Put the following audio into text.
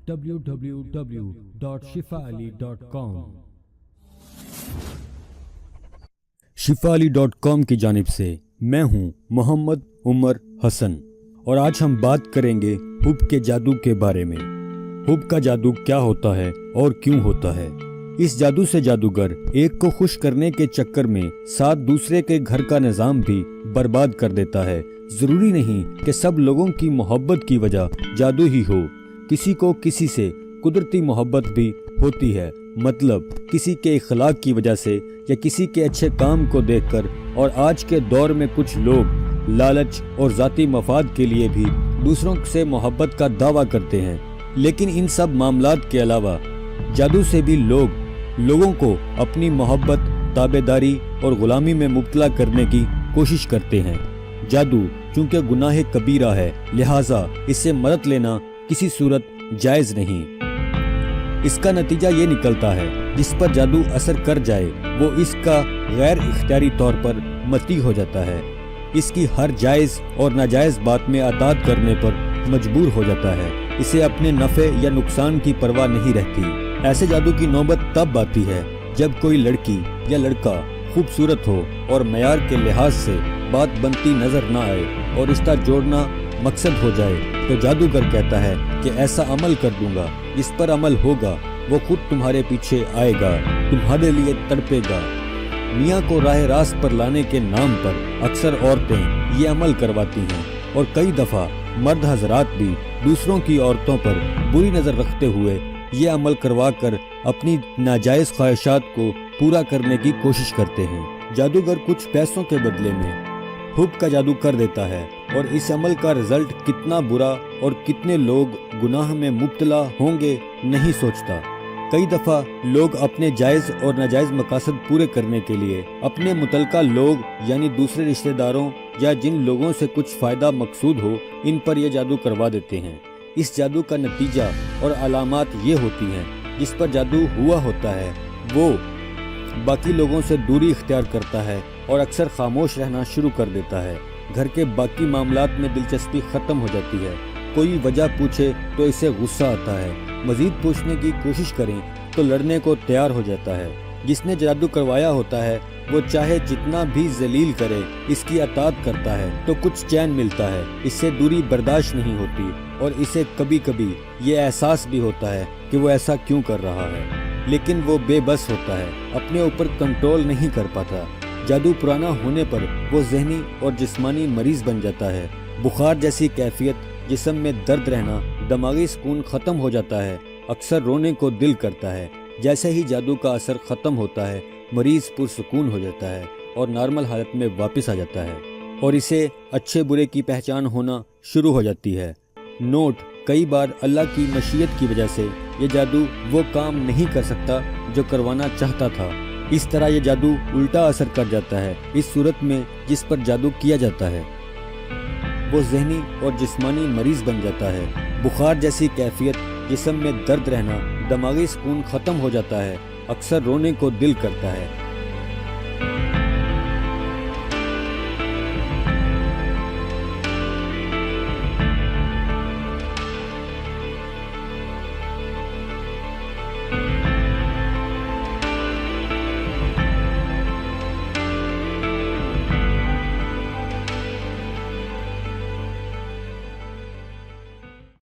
www.shifaali.com shifaali.com کی جانب سے میں ہوں محمد عمر حسن، اور آج ہم بات کریں گے حب کے جادو کے بارے میں۔ حب کا جادو کیا ہوتا ہے اور کیوں ہوتا ہے؟ اس جادو سے جادوگر ایک کو خوش کرنے کے چکر میں ساتھ دوسرے کے گھر کا نظام بھی برباد کر دیتا ہے۔ ضروری نہیں کہ سب لوگوں کی محبت کی وجہ جادو ہی ہو، کسی کو کسی سے قدرتی محبت بھی ہوتی ہے، مطلب کسی کے اخلاق کی وجہ سے یا کسی کے اچھے کام کو دیکھ کر۔ اور آج کے دور میں کچھ لوگ لالچ اور ذاتی مفاد کے لیے بھی دوسروں سے محبت کا دعویٰ کرتے ہیں، لیکن ان سب معاملات کے علاوہ جادو سے بھی لوگوں کو اپنی محبت، تابعداری اور غلامی میں مبتلا کرنے کی کوشش کرتے ہیں۔ جادو چونکہ گناہ کبیرہ ہے، لہٰذا اس سے مدد لینا کسی صورت جائز نہیں۔ اس کا نتیجہ یہ نکلتا ہے جس پر جادو اثر کر جائے وہ اس کا غیر اختیاری طور پر مطیع ہو جاتا ہے، اس کی ہر جائز اور ناجائز بات میں اطاعت کرنے پر مجبور ہو جاتا ہے، اسے اپنے نفع یا نقصان کی پرواہ نہیں رہتی۔ ایسے جادو کی نوبت تب آتی ہے جب کوئی لڑکی یا لڑکا خوبصورت ہو اور معیار کے لحاظ سے بات بنتی نظر نہ آئے اور رشتہ جوڑنا مقصد ہو جائے، تو جادوگر کہتا ہے کہ ایسا عمل کر دوں گا، جس پر عمل ہوگا وہ خود تمہارے پیچھے آئے گا، تمہارے لیے تڑپے گا۔ میاں کو راہ راست پر لانے کے نام پر اکثر عورتیں یہ عمل کرواتی ہیں، اور کئی دفعہ مرد حضرات بھی دوسروں کی عورتوں پر بری نظر رکھتے ہوئے یہ عمل کروا کر اپنی ناجائز خواہشات کو پورا کرنے کی کوشش کرتے ہیں۔ جادوگر کچھ پیسوں کے بدلے میں حب کا جادو کر دیتا ہے، اور اس عمل کا رزلٹ کتنا برا اور کتنے لوگ گناہ میں مبتلا ہوں گے نہیں سوچتا۔ کئی دفعہ لوگ اپنے جائز اور ناجائز مقاصد پورے کرنے کے لیے اپنے متعلقہ لوگ یعنی دوسرے رشتہ داروں یا جن لوگوں سے کچھ فائدہ مقصود ہو ان پر یہ جادو کروا دیتے ہیں۔ اس جادو کا نتیجہ اور علامات یہ ہوتی ہیں، جس پر جادو ہوا ہوتا ہے وہ باقی لوگوں سے دوری اختیار کرتا ہے اور اکثر خاموش رہنا شروع کر دیتا ہے۔ گھر کے باقی معاملات میں دلچسپی ختم ہو جاتی ہے، کوئی وجہ پوچھے تو اسے غصہ آتا ہے، مزید پوچھنے کی کوشش کریں تو لڑنے کو تیار ہو جاتا ہے۔ جس نے جادو کروایا ہوتا ہے وہ چاہے جتنا بھی ذلیل کرے اس کی اطاعت کرتا ہے تو کچھ چین ملتا ہے، اس سے دوری برداشت نہیں ہوتی، اور اسے کبھی کبھی یہ احساس بھی ہوتا ہے کہ وہ ایسا کیوں کر رہا ہے، لیکن وہ بے بس ہوتا ہے، اپنے اوپر کنٹرول نہیں کر پاتا۔ جادو پرانا ہونے پر وہ ذہنی اور جسمانی مریض بن جاتا ہے، بخار جیسی کیفیت، جسم میں درد رہنا، دماغی سکون ختم ہو جاتا ہے، اکثر رونے کو دل کرتا ہے۔ جیسے ہی جادو کا اثر ختم ہوتا ہے مریض پرسکون ہو جاتا ہے اور نارمل حالت میں واپس آ جاتا ہے، اور اسے اچھے برے کی پہچان ہونا شروع ہو جاتی ہے۔ نوٹ: کئی بار اللہ کی مشیت کی وجہ سے یہ جادو وہ کام نہیں کر سکتا جو کروانا چاہتا تھا، اس طرح یہ جادو الٹا اثر کر جاتا ہے۔ اس صورت میں جس پر جادو کیا جاتا ہے وہ ذہنی اور جسمانی مریض بن جاتا ہے، بخار جیسی کیفیت، جسم میں درد رہنا، دماغی سکون ختم ہو جاتا ہے، اکثر رونے کو دل کرتا ہے۔